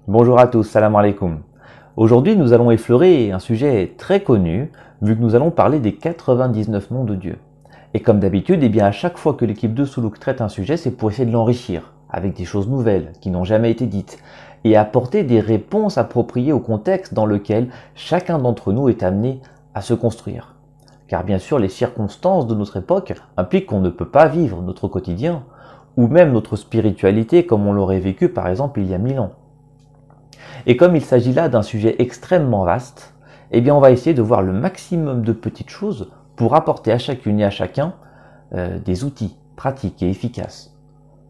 Bonjour à tous, salam alaikum. Aujourd'hui, nous allons effleurer un sujet très connu, vu que nous allons parler des 99 noms de Dieu. Et comme d'habitude, à chaque fois que l'équipe de Soulouk traite un sujet, c'est pour essayer de l'enrichir, avec des choses nouvelles, qui n'ont jamais été dites, et apporter des réponses appropriées au contexte dans lequel chacun d'entre nous est amené à se construire. Car bien sûr, les circonstances de notre époque impliquent qu'on ne peut pas vivre notre quotidien, ou même notre spiritualité comme on l'aurait vécu par exemple il y a 1000 ans. Et comme il s'agit là d'un sujet extrêmement vaste, on va essayer de voir le maximum de petites choses pour apporter à chacune et à chacun des outils pratiques et efficaces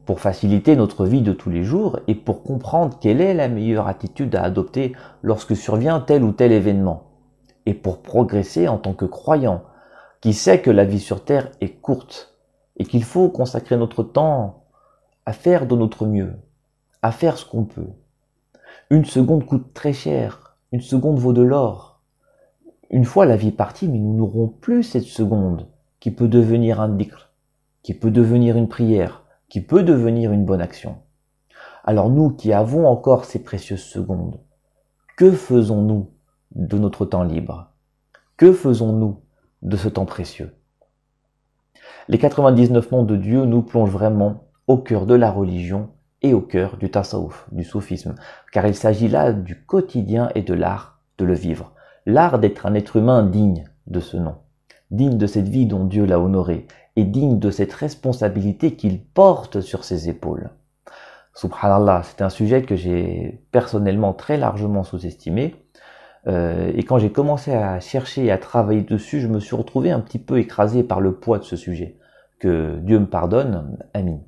pour faciliter notre vie de tous les jours et pour comprendre quelle est la meilleure attitude à adopter lorsque survient tel ou tel événement et pour progresser en tant que croyant qui sait que la vie sur Terre est courte et qu'il faut consacrer notre temps à faire de notre mieux, à faire ce qu'on peut. Une seconde coûte très cher, une seconde vaut de l'or. Une fois la vie partie, mais nous n'aurons plus cette seconde qui peut devenir un dhikr, qui peut devenir une prière, qui peut devenir une bonne action. Alors nous qui avons encore ces précieuses secondes, que faisons-nous de notre temps libre? Que faisons-nous de ce temps précieux? Les 99 noms de Dieu nous plongent vraiment au cœur de la religion et au cœur du tasawwuf, du soufisme, car il s'agit là du quotidien et de l'art de le vivre, l'art d'être un être humain digne de ce nom, digne de cette vie dont Dieu l'a honoré, et digne de cette responsabilité qu'il porte sur ses épaules. Subhanallah, c'est un sujet que j'ai personnellement très largement sous-estimé, et quand j'ai commencé à chercher et à travailler dessus, je me suis retrouvé un petit peu écrasé par le poids de ce sujet. Que Dieu me pardonne, amin.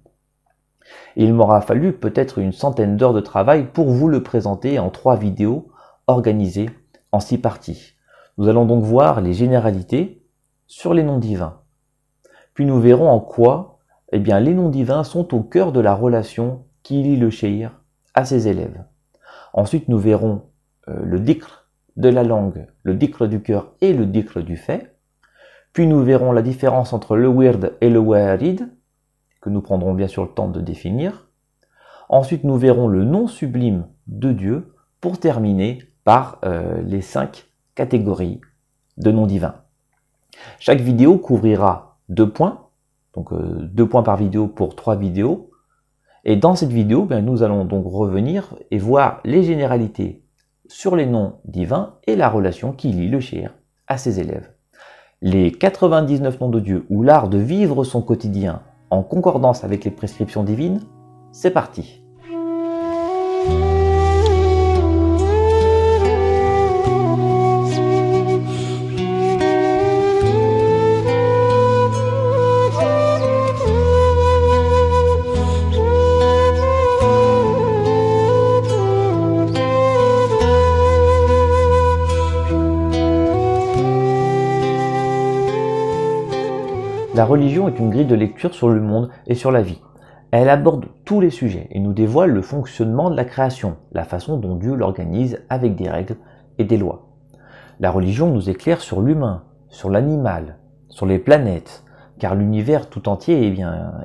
Et il m'aura fallu peut-être une centaine d'heures de travail pour vous le présenter en 3 vidéos organisées en 6 parties. Nous allons donc voir les généralités sur les noms divins. Puis nous verrons en quoi les noms divins sont au cœur de la relation qui lie le cheikh à ses élèves. Ensuite nous verrons le dhikr de la langue, le dhikr du cœur et le dhikr du fait. Puis nous verrons la différence entre le wird et le warid, que nous prendrons bien sûr le temps de définir. Ensuite, nous verrons le nom sublime de Dieu pour terminer par les 5 catégories de noms divins. Chaque vidéo couvrira 2 points, donc 2 points par vidéo pour 3 vidéos. Et dans cette vidéo, nous allons donc revenir et voir les généralités sur les noms divins et la relation qui lie le cheikh à ses élèves. Les 99 noms de Dieu ou l'art de vivre son quotidien en concordance avec les prescriptions divines, c'est parti. La religion est une grille de lecture sur le monde et sur la vie. Elle aborde tous les sujets et nous dévoile le fonctionnement de la création, la façon dont Dieu l'organise avec des règles et des lois. La religion nous éclaire sur l'humain, sur l'animal, sur les planètes, car l'univers tout entier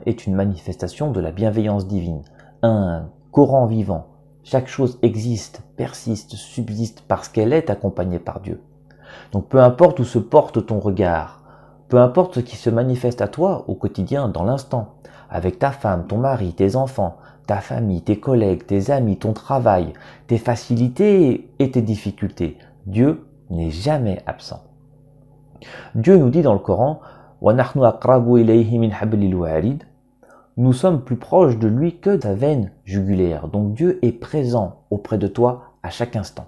est une manifestation de la bienveillance divine, un Coran vivant. Chaque chose existe, persiste, subsiste parce qu'elle est accompagnée par Dieu. Donc peu importe où se porte ton regard, peu importe ce qui se manifeste à toi au quotidien, dans l'instant, avec ta femme, ton mari, tes enfants, ta famille, tes collègues, tes amis, ton travail, tes facilités et tes difficultés, Dieu n'est jamais absent. Dieu nous dit dans le Coran « وَنَحْنُ أَقْرَبُ إِلَيْهِ مِنْ حَبْلِ الْوَارِدِ » Nous sommes plus proches de lui que de sa veine jugulaire. Donc Dieu est présent auprès de toi à chaque instant.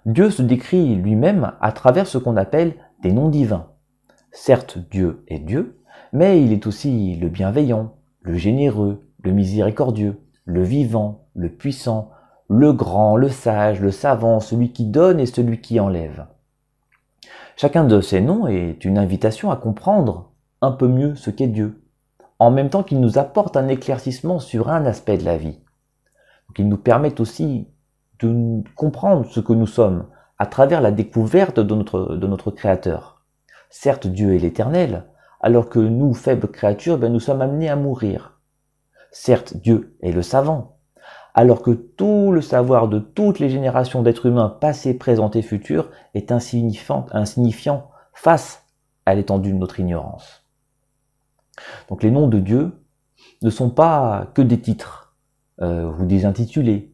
Dieu se décrit lui-même à travers ce qu'on appelle des noms divins. Certes, Dieu est Dieu, mais il est aussi le bienveillant, le généreux, le miséricordieux, le vivant, le puissant, le grand, le sage, le savant, celui qui donne et celui qui enlève. Chacun de ces noms est une invitation à comprendre un peu mieux ce qu'est Dieu, en même temps qu'il nous apporte un éclaircissement sur un aspect de la vie. Donc, ils nous permettent aussi de comprendre ce que nous sommes à travers la découverte de notre Créateur. Certes, Dieu est l'Éternel, alors que nous, faibles créatures, nous sommes amenés à mourir. Certes, Dieu est le savant, alors que tout le savoir de toutes les générations d'êtres humains passés, présents et futurs est insignifiant face à l'étendue de notre ignorance. Donc les noms de Dieu ne sont pas que des titres ou des intitulés.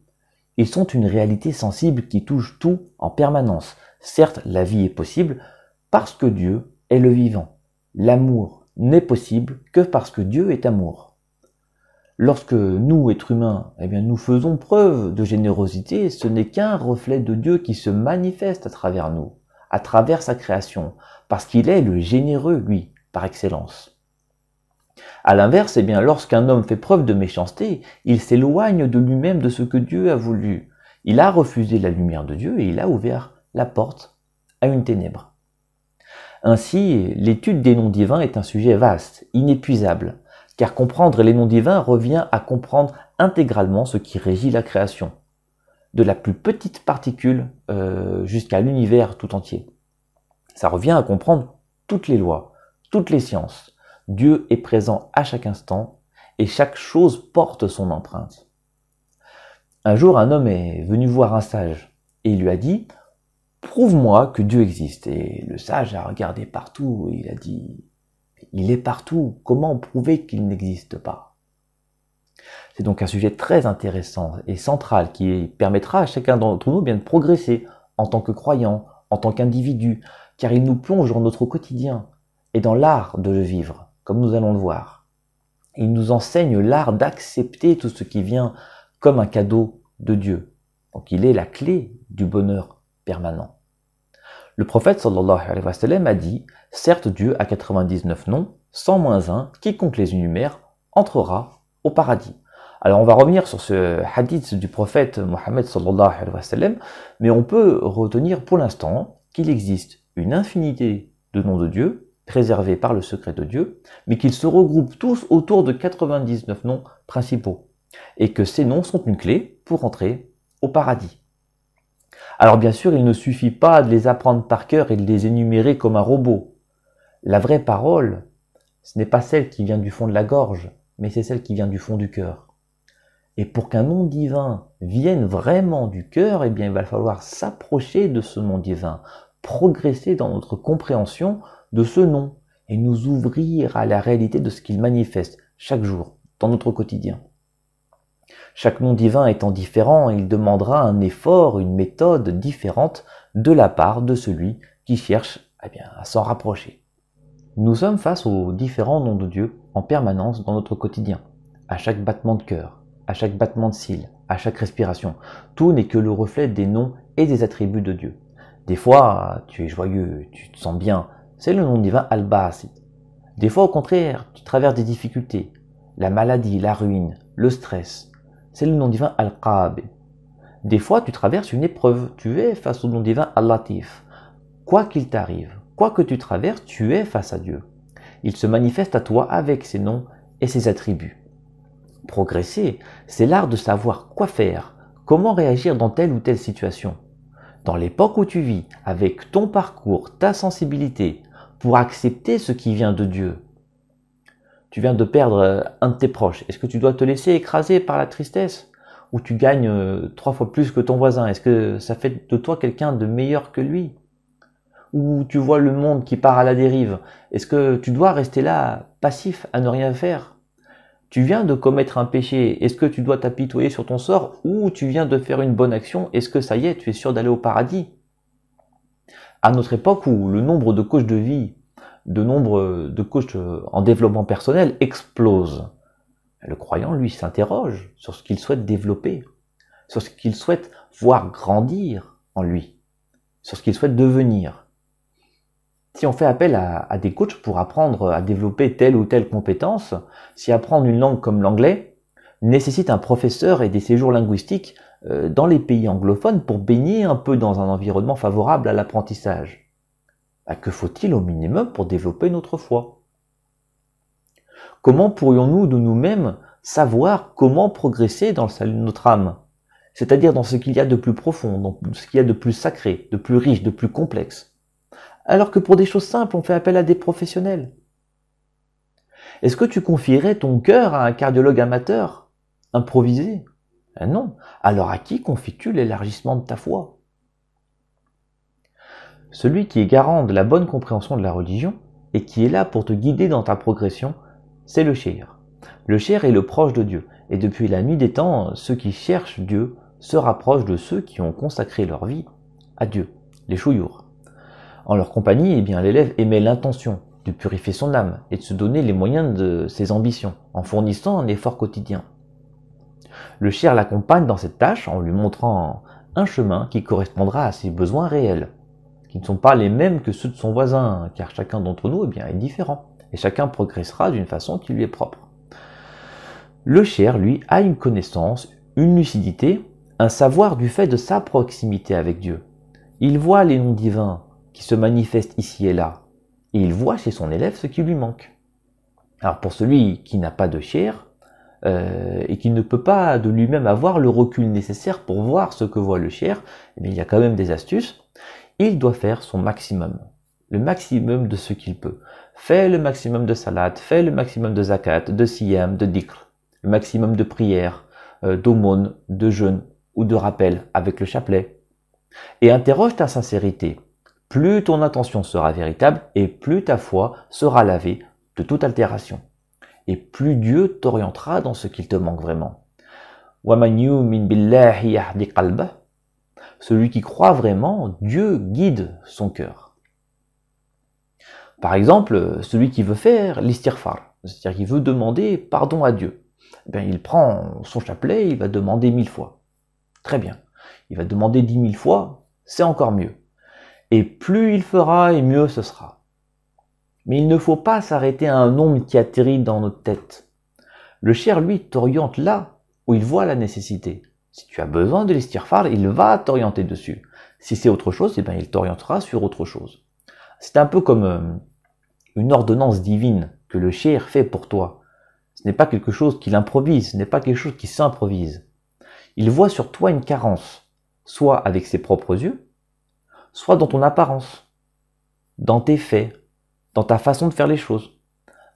Ils sont une réalité sensible qui touche tout en permanence. Certes, la vie est possible parce que Dieu est le vivant. L'amour n'est possible que parce que Dieu est amour. Lorsque nous, êtres humains, nous faisons preuve de générosité, ce n'est qu'un reflet de Dieu qui se manifeste à travers nous, à travers sa création, parce qu'il est le généreux, lui, par excellence. À l'inverse, lorsqu'un homme fait preuve de méchanceté, il s'éloigne de lui-même de ce que Dieu a voulu. Il a refusé la lumière de Dieu et il a ouvert la porte à une ténèbre. Ainsi, l'étude des noms divins est un sujet vaste, inépuisable, car comprendre les noms divins revient à comprendre intégralement ce qui régit la création, de la plus petite particule jusqu'à l'univers tout entier. Ça revient à comprendre toutes les lois, toutes les sciences. Dieu est présent à chaque instant et chaque chose porte son empreinte. Un jour, un homme est venu voir un sage et il lui a dit « Prouve-moi que Dieu existe ». Et le sage a regardé partout et il a dit « Il est partout, comment prouver qu'il n'existe pas ?» C'est donc un sujet très intéressant et central qui permettra à chacun d'entre nous de progresser en tant que croyant, en tant qu'individu, car il nous plonge dans notre quotidien et dans l'art de le vivre, comme nous allons le voir. Il nous enseigne l'art d'accepter tout ce qui vient comme un cadeau de Dieu. Donc il est la clé du bonheur permanent. Le prophète sallallahu alayhi wa sallam a dit « Certes, Dieu a 99 noms, 100 moins 1, quiconque les énumère entrera au paradis. » Alors on va revenir sur ce hadith du prophète Mohammed sallallahu alayhi wa sallam, mais on peut retenir pour l'instant qu'il existe une infinité de noms de Dieu, préservés par le secret de Dieu, mais qu'ils se regroupent tous autour de 99 noms principaux, et que ces noms sont une clé pour entrer au paradis. Alors bien sûr, il ne suffit pas de les apprendre par cœur et de les énumérer comme un robot. La vraie parole, ce n'est pas celle qui vient du fond de la gorge, mais c'est celle qui vient du fond du cœur. Et pour qu'un nom divin vienne vraiment du cœur, il va falloir s'approcher de ce nom divin, progresser dans notre compréhension de ce nom et nous ouvrir à la réalité de ce qu'il manifeste chaque jour dans notre quotidien. Chaque nom divin étant différent, il demandera un effort, une méthode différente de la part de celui qui cherche à s'en rapprocher. Nous sommes face aux différents noms de Dieu en permanence dans notre quotidien, à chaque battement de cœur, à chaque battement de cils, à chaque respiration. Tout n'est que le reflet des noms et des attributs de Dieu. Des fois, tu es joyeux, tu te sens bien, c'est le nom divin Al-Basit. Des fois, au contraire, tu traverses des difficultés, la maladie, la ruine, le stress, c'est le nom divin Al-Qab. Des fois, tu traverses une épreuve, tu es face au nom divin Al-Latif. Quoi qu'il t'arrive, quoi que tu traverses, tu es face à Dieu. Il se manifeste à toi avec ses noms et ses attributs. Progresser, c'est l'art de savoir quoi faire, comment réagir dans telle ou telle situation. Dans l'époque où tu vis, avec ton parcours, ta sensibilité, pour accepter ce qui vient de Dieu. Tu viens de perdre un de tes proches. Est-ce que tu dois te laisser écraser par la tristesse? Ou tu gagnes 3 fois plus que ton voisin? Est-ce que ça fait de toi quelqu'un de meilleur que lui? Ou tu vois le monde qui part à la dérive? Est-ce que tu dois rester là, passif, à ne rien faire? Tu viens de commettre un péché, est-ce que tu dois t'apitoyer sur ton sort? Ou tu viens de faire une bonne action, est-ce que ça y est, tu es sûr d'aller au paradis? À notre époque où le nombre de coachs de vie, le nombre de coachs en développement personnel explose, le croyant, lui, s'interroge sur ce qu'il souhaite développer, sur ce qu'il souhaite voir grandir en lui, sur ce qu'il souhaite devenir. Si on fait appel à des coachs pour apprendre à développer telle ou telle compétence, si apprendre une langue comme l'anglais nécessite un professeur et des séjours linguistiques dans les pays anglophones pour baigner un peu dans un environnement favorable à l'apprentissage, que faut-il au minimum pour développer notre foi? Comment pourrions-nous de nous-mêmes savoir comment progresser dans le salut de notre âme? C'est-à-dire dans ce qu'il y a de plus profond, dans ce qu'il y a de plus sacré, de plus riche, de plus complexe. Alors que pour des choses simples, on fait appel à des professionnels. Est-ce que tu confierais ton cœur à un cardiologue amateur, improvisé, Non. Alors à qui confies-tu l'élargissement de ta foi? Celui qui est garant de la bonne compréhension de la religion et qui est là pour te guider dans ta progression, c'est le shir. Le shir est le proche de Dieu, et depuis la nuit des temps, ceux qui cherchent Dieu se rapprochent de ceux qui ont consacré leur vie à Dieu, les chouyours. En leur compagnie, eh bien, l'élève émet l'intention de purifier son âme et de se donner les moyens de ses ambitions, en fournissant un effort quotidien. Le shir l'accompagne dans cette tâche en lui montrant un chemin qui correspondra à ses besoins réels, qui ne sont pas les mêmes que ceux de son voisin, car chacun d'entre nous est différent, et chacun progressera d'une façon qui lui est propre. Le shir, lui, a une connaissance, une lucidité, un savoir du fait de sa proximité avec Dieu. Il voit les noms divins qui se manifestent ici et là, et il voit chez son élève ce qui lui manque. Alors pour celui qui n'a pas de shir, et qui ne peut pas de lui-même avoir le recul nécessaire pour voir ce que voit le shir, eh bien, il y a quand même des astuces. Il doit faire son maximum, le maximum de ce qu'il peut. Fais le maximum de salat, fais le maximum de zakat, de siyam, de dhikr, le maximum de prières, d'aumônes, de jeûnes ou de rappels avec le chapelet. Et interroge ta sincérité. Plus ton intention sera véritable et plus ta foi sera lavée de toute altération. Et plus Dieu t'orientera dans ce qu'il te manque vraiment. وَمَنْ يُؤْمِنْ بِاللَّهِ يَهْدِ قَلْبَهُ. Celui qui croit vraiment, Dieu guide son cœur. Par exemple, celui qui veut faire l'istighfar, c'est-à-dire qu'il veut demander pardon à Dieu, eh bien, il prend son chapelet, il va demander 1000 fois. Très bien. Il va demander 10 000 fois, c'est encore mieux. Et plus il fera, et mieux ce sera. Mais il ne faut pas s'arrêter à un nombre qui atterrit dans notre tête. Le shir, lui, t'oriente là où il voit la nécessité. Si tu as besoin de l'istighfar, il va t'orienter dessus. Si c'est autre chose, eh bien, il t'orientera sur autre chose. C'est un peu comme une ordonnance divine que le shir fait pour toi. Ce n'est pas quelque chose qu'il improvise, ce n'est pas quelque chose qui s'improvise. Il voit sur toi une carence, soit avec ses propres yeux, soit dans ton apparence, dans tes faits, dans ta façon de faire les choses.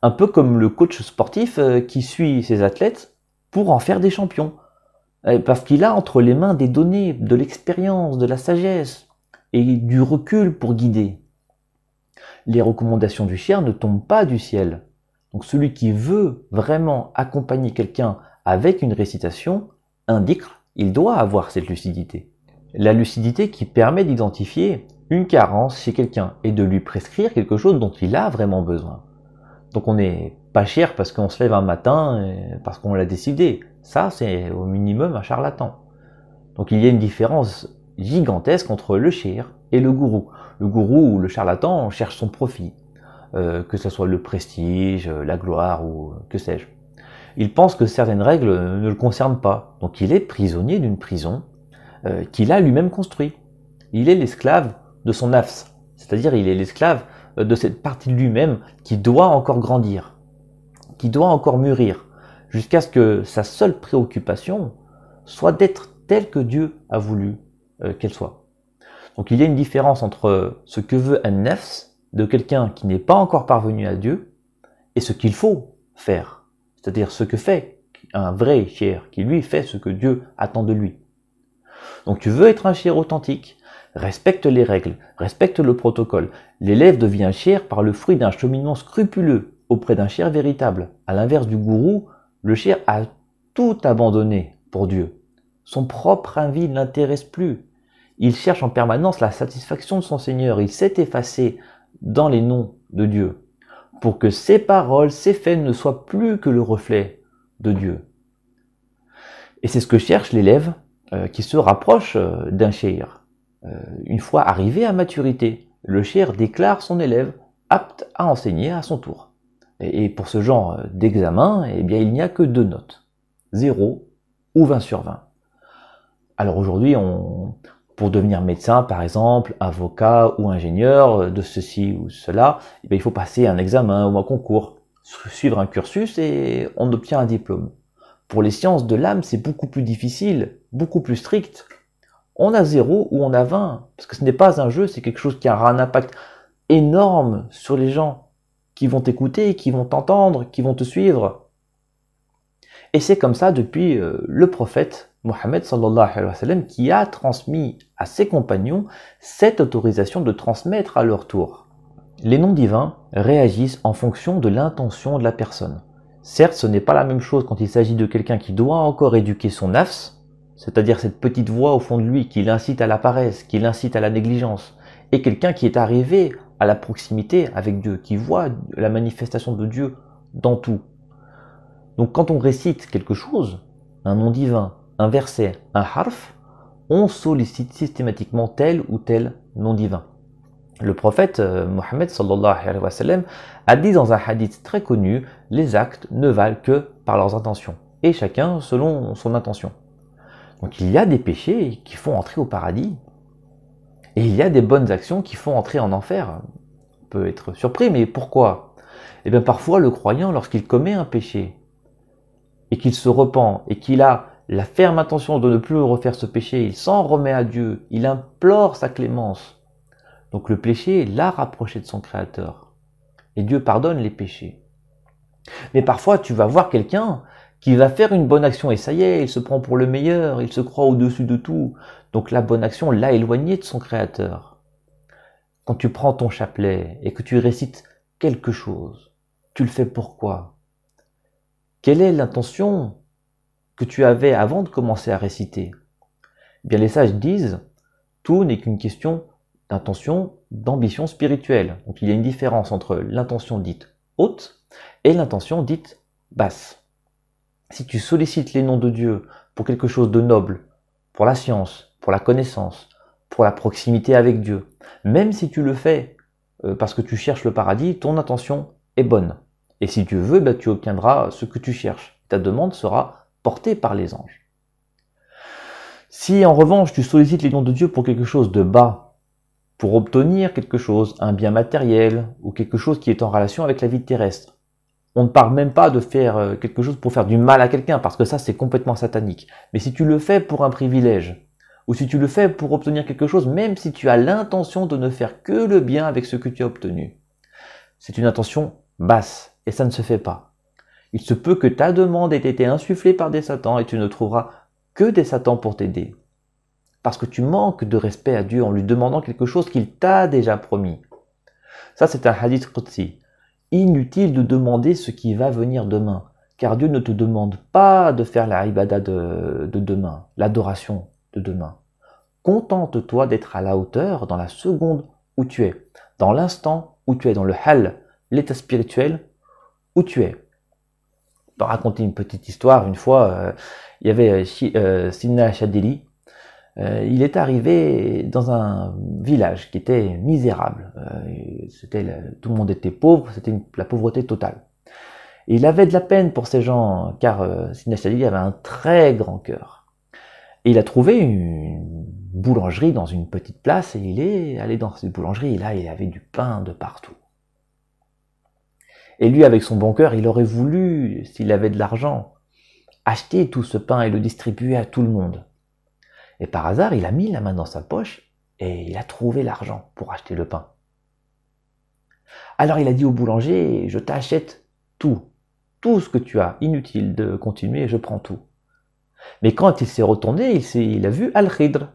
Un peu comme le coach sportif qui suit ses athlètes pour en faire des champions. Parce qu'il a entre les mains des données, de l'expérience, de la sagesse et du recul pour guider. Les recommandations du shir ne tombent pas du ciel. Donc celui qui veut vraiment accompagner quelqu'un avec une récitation, un dhikr, il doit avoir cette lucidité. La lucidité qui permet d'identifier une carence chez quelqu'un et de lui prescrire quelque chose dont il a vraiment besoin. Donc on n'est pas cher parce qu'on se lève un matin et parce qu'on l'a décidé. Ça, c'est au minimum un charlatan. Donc il y a une différence gigantesque entre le shir et le gourou. Le gourou ou le charlatan cherche son profit, que ce soit le prestige, la gloire ou que sais-je. Il pense que certaines règles ne le concernent pas. Donc il est prisonnier d'une prison qu'il a lui-même construite. Il est l'esclave de son nafs, c'est-à-dire il est l'esclave de cette partie de lui-même qui doit encore grandir, qui doit encore mûrir, jusqu'à ce que sa seule préoccupation soit d'être telle que Dieu a voulu qu'elle soit. Donc il y a une différence entre ce que veut un nafs de quelqu'un qui n'est pas encore parvenu à Dieu et ce qu'il faut faire, c'est-à-dire ce que fait un vrai shir qui lui fait ce que Dieu attend de lui. Donc tu veux être un shir authentique, respecte les règles, respecte le protocole. L'élève devient shir par le fruit d'un cheminement scrupuleux auprès d'un shir véritable. À l'inverse du gourou, le shir a tout abandonné pour Dieu. Son propre envie ne l'intéresse plus. Il cherche en permanence la satisfaction de son Seigneur. Il s'est effacé dans les noms de Dieu pour que ses paroles, ses faits ne soient plus que le reflet de Dieu. Et c'est ce que cherche l'élève qui se rapproche d'un shir. Une fois arrivé à maturité, le shir déclare son élève apte à enseigner à son tour. Et pour ce genre d'examen, eh bien, il n'y a que 2 notes, 0 ou 20 sur 20. Alors aujourd'hui, pour devenir médecin, par exemple, avocat ou ingénieur de ceci ou cela, eh bien, il faut passer un examen ou un concours, suivre un cursus et on obtient un diplôme. Pour les sciences de l'âme, c'est beaucoup plus difficile, beaucoup plus strict. On a 0 ou on a 20, parce que ce n'est pas un jeu, c'est quelque chose qui aura un impact énorme sur les gens qui vont t'écouter, qui vont t'entendre, qui vont te suivre. Et c'est comme ça depuis le prophète Mohammed sallallahu alayhi wa sallam qui a transmis à ses compagnons cette autorisation de transmettre à leur tour. Les noms divins réagissent en fonction de l'intention de la personne. Certes, ce n'est pas la même chose quand il s'agit de quelqu'un qui doit encore éduquer son nafs, c'est-à-dire cette petite voix au fond de lui qui l'incite à la paresse, qui l'incite à la négligence, et quelqu'un qui est arrivé à la proximité avec Dieu, qui voit la manifestation de Dieu dans tout. Donc quand on récite quelque chose, un nom divin, un verset, un harf, on sollicite systématiquement tel ou tel nom divin. Le prophète Mohammed sallallahu alayhi wa sallam a dit dans un hadith très connu, les actes ne valent que par leurs intentions, et chacun selon son intention. Donc il y a des péchés qui font entrer au paradis, et il y a des bonnes actions qui font entrer en enfer. On peut être surpris, mais pourquoi? Eh bien parfois le croyant, lorsqu'il commet un péché, et qu'il se repent, et qu'il a la ferme intention de ne plus refaire ce péché, il s'en remet à Dieu, il implore sa clémence. Donc le péché l'a rapproché de son Créateur. Et Dieu pardonne les péchés. Mais parfois tu vas voir quelqu'un qui va faire une bonne action et ça y est, il se prend pour le meilleur, il se croit au-dessus de tout. Donc la bonne action l'a éloigné de son Créateur. Quand tu prends ton chapelet et que tu récites quelque chose, tu le fais pourquoi? Quelle est l'intention que tu avais avant de commencer à réciter? Eh bien les sages disent, tout n'est qu'une question d'intention, d'ambition spirituelle. Donc il y a une différence entre l'intention dite haute et l'intention dite basse. Si tu sollicites les noms de Dieu pour quelque chose de noble, pour la science, pour la connaissance, pour la proximité avec Dieu, même si tu le fais parce que tu cherches le paradis, ton intention est bonne. Et si Dieu veut, tu obtiendras ce que tu cherches. Ta demande sera portée par les anges. Si en revanche tu sollicites les noms de Dieu pour quelque chose de bas, pour obtenir quelque chose, un bien matériel ou quelque chose qui est en relation avec la vie terrestre. On ne parle même pas de faire quelque chose pour faire du mal à quelqu'un, parce que ça c'est complètement satanique. Mais si tu le fais pour un privilège, ou si tu le fais pour obtenir quelque chose, même si tu as l'intention de ne faire que le bien avec ce que tu as obtenu, c'est une intention basse, et ça ne se fait pas. Il se peut que ta demande ait été insufflée par des satans, et tu ne trouveras que des satans pour t'aider. Parce que tu manques de respect à Dieu en lui demandant quelque chose qu'il t'a déjà promis. Ça, c'est un hadith qudsi. Inutile de demander ce qui va venir demain, car Dieu ne te demande pas de faire la ibada de demain, l'adoration de demain. Contente-toi d'être à la hauteur dans la seconde où tu es, dans l'instant où tu es, dans le hal, l'état spirituel où tu es. Je peux raconter une petite histoire. Une fois, il y avait Sidna Shadili. Il est arrivé dans un village qui était misérable. Tout le monde était pauvre, c'était la pauvreté totale. Et il avait de la peine pour ces gens, car Sidna Shadili avait un très grand cœur. Et il a trouvé une boulangerie dans une petite place, et il est allé dans cette boulangerie, et là il y avait du pain de partout. Et lui, avec son bon cœur, il aurait voulu, s'il avait de l'argent, acheter tout ce pain et le distribuer à tout le monde. Et par hasard, il a mis la main dans sa poche et il a trouvé l'argent pour acheter le pain. Alors il a dit au boulanger, je t'achète tout ce que tu as, inutile de continuer, je prends tout. Mais quand il s'est retourné, il a vu Al-Khidr.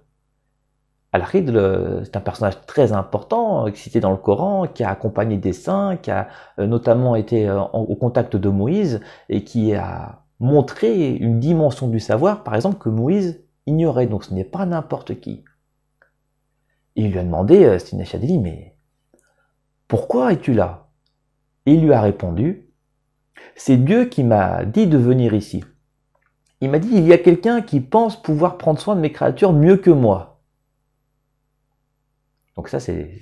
Al-Khidr, c'est un personnage très important, cité dans le Coran, qui a accompagné des saints, qui a notamment été au contact de Moïse et qui a montré une dimension du savoir, par exemple, que Moïse ignorait, donc ce n'est pas n'importe qui. Il lui a demandé, Sidna Shadili, mais pourquoi es-tu là? Et il lui a répondu, c'est Dieu qui m'a dit de venir ici. Il m'a dit, il y a quelqu'un qui pense pouvoir prendre soin de mes créatures mieux que moi. Donc ça, c'est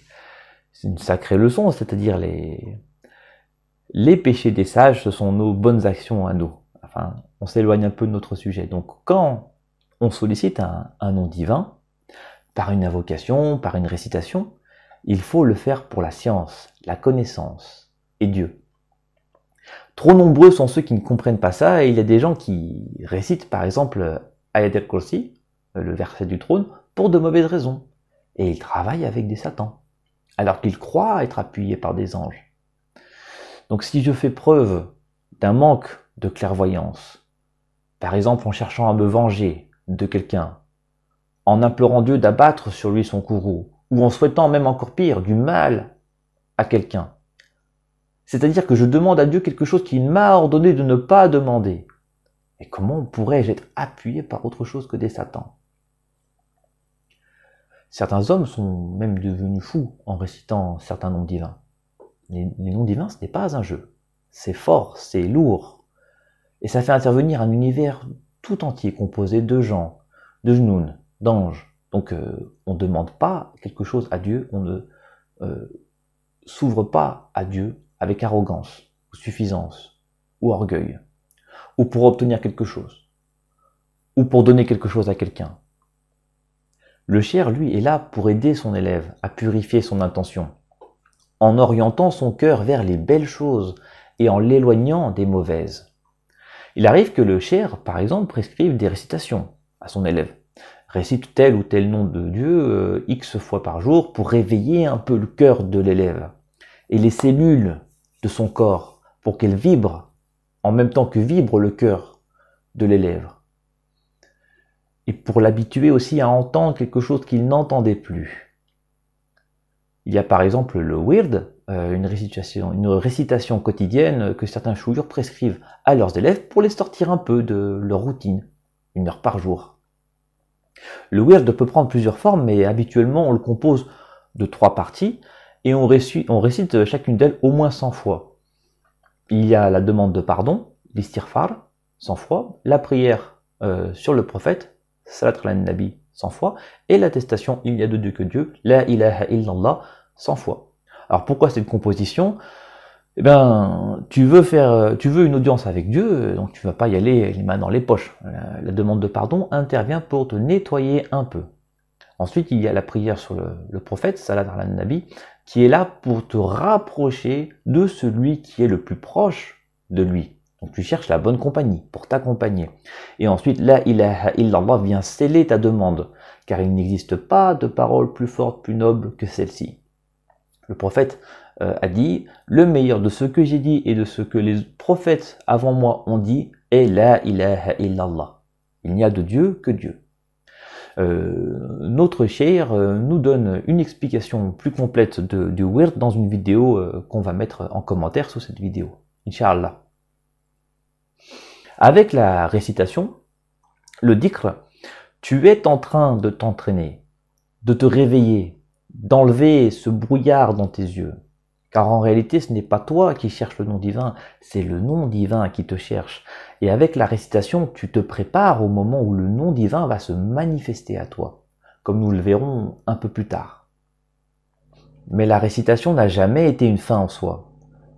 une sacrée leçon, c'est-à-dire les péchés des sages, ce sont nos bonnes actions à nous. Enfin, on s'éloigne un peu de notre sujet. Donc quand on sollicite un nom divin, par une invocation, par une récitation, il faut le faire pour la science, la connaissance et Dieu. Trop nombreux sont ceux qui ne comprennent pas ça, et il y a des gens qui récitent par exemple Ayat al-Kursi, le verset du trône, pour de mauvaises raisons. Et ils travaillent avec des satans, alors qu'ils croient être appuyés par des anges. Donc si je fais preuve d'un manque de clairvoyance, par exemple en cherchant à me venger, de quelqu'un, en implorant Dieu d'abattre sur lui son courroux, ou en souhaitant même encore pire, du mal à quelqu'un. C'est-à-dire que je demande à Dieu quelque chose qu'il m'a ordonné de ne pas demander. Et comment pourrais-je être appuyé par autre chose que des satans? Certains hommes sont même devenus fous en récitant certains noms divins. Les noms divins, ce n'est pas un jeu. C'est fort, c'est lourd. Et ça fait intervenir un univers tout entier composé de gens, de genoun, d'anges. Donc on ne demande pas quelque chose à Dieu, on ne s'ouvre pas à Dieu avec arrogance, ou suffisance, ou orgueil, ou pour obtenir quelque chose, ou pour donner quelque chose à quelqu'un. Le shi'r, lui, est là pour aider son élève à purifier son intention, en orientant son cœur vers les belles choses et en l'éloignant des mauvaises. Il arrive que le shi'r, par exemple, prescrive des récitations à son élève. Récite tel ou tel nom de Dieu X fois par jour pour réveiller un peu le cœur de l'élève et les cellules de son corps pour qu'elles vibrent en même temps que vibre le cœur de l'élève. Et pour l'habituer aussi à entendre quelque chose qu'il n'entendait plus. Il y a par exemple le wird, une récitation quotidienne que certains chouïrs prescrivent à leurs élèves pour les sortir un peu de leur routine, 1 heure par jour. Le wird peut prendre plusieurs formes, mais habituellement on le compose de 3 parties et on récite chacune d'elles au moins 100 fois. Il y a la demande de pardon, l'istighfar, 100 fois, la prière sur le prophète, salat ala nabi, 100 fois, et l'attestation il n'y a de Dieu que Dieu, la ilaha illallah, 100 fois. Alors pourquoi cette composition? Eh bien, tu veux une audience avec Dieu, donc tu vas pas y aller les mains dans les poches. La demande de pardon intervient pour te nettoyer un peu. Ensuite, il y a la prière sur le prophète, salat ala nabi, qui est là pour te rapprocher de celui qui est le plus proche de lui. Donc tu cherches la bonne compagnie pour t'accompagner. Et ensuite, la ilaha illallah vient sceller ta demande, car il n'existe pas de parole plus forte, plus noble que celle-ci. Le prophète a dit, le meilleur de ce que j'ai dit et de ce que les prophètes avant moi ont dit est la ilaha illallah. Il n'y a de Dieu que Dieu. Notre shi'r nous donne une explication plus complète du wird dans une vidéo qu'on va mettre en commentaire sous cette vidéo, Inch'Allah. Avec la récitation, le dhikr, tu es en train de t'entraîner, de te réveiller, d'enlever ce brouillard dans tes yeux. Car en réalité, ce n'est pas toi qui cherches le nom divin, c'est le nom divin qui te cherche. Et avec la récitation, tu te prépares au moment où le nom divin va se manifester à toi, comme nous le verrons un peu plus tard. Mais la récitation n'a jamais été une fin en soi.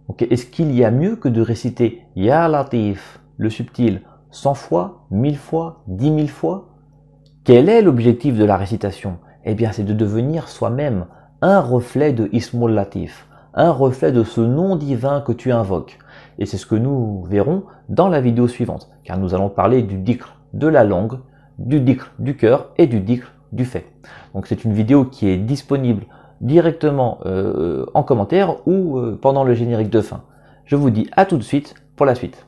Donc, est-ce qu'il y a mieux que de réciter Ya Latif, le subtil, 100 fois, 1000 fois, 10 000 fois? Quel est l'objectif de la récitation? Eh bien, c'est de devenir soi-même un reflet de Ismul Latif, un reflet de ce nom divin que tu invoques. Et c'est ce que nous verrons dans la vidéo suivante, car nous allons parler du dhikr de la langue, du dhikr du cœur et du dhikr du fait. Donc c'est une vidéo qui est disponible directement en commentaire ou pendant le générique de fin. Je vous dis à tout de suite pour la suite.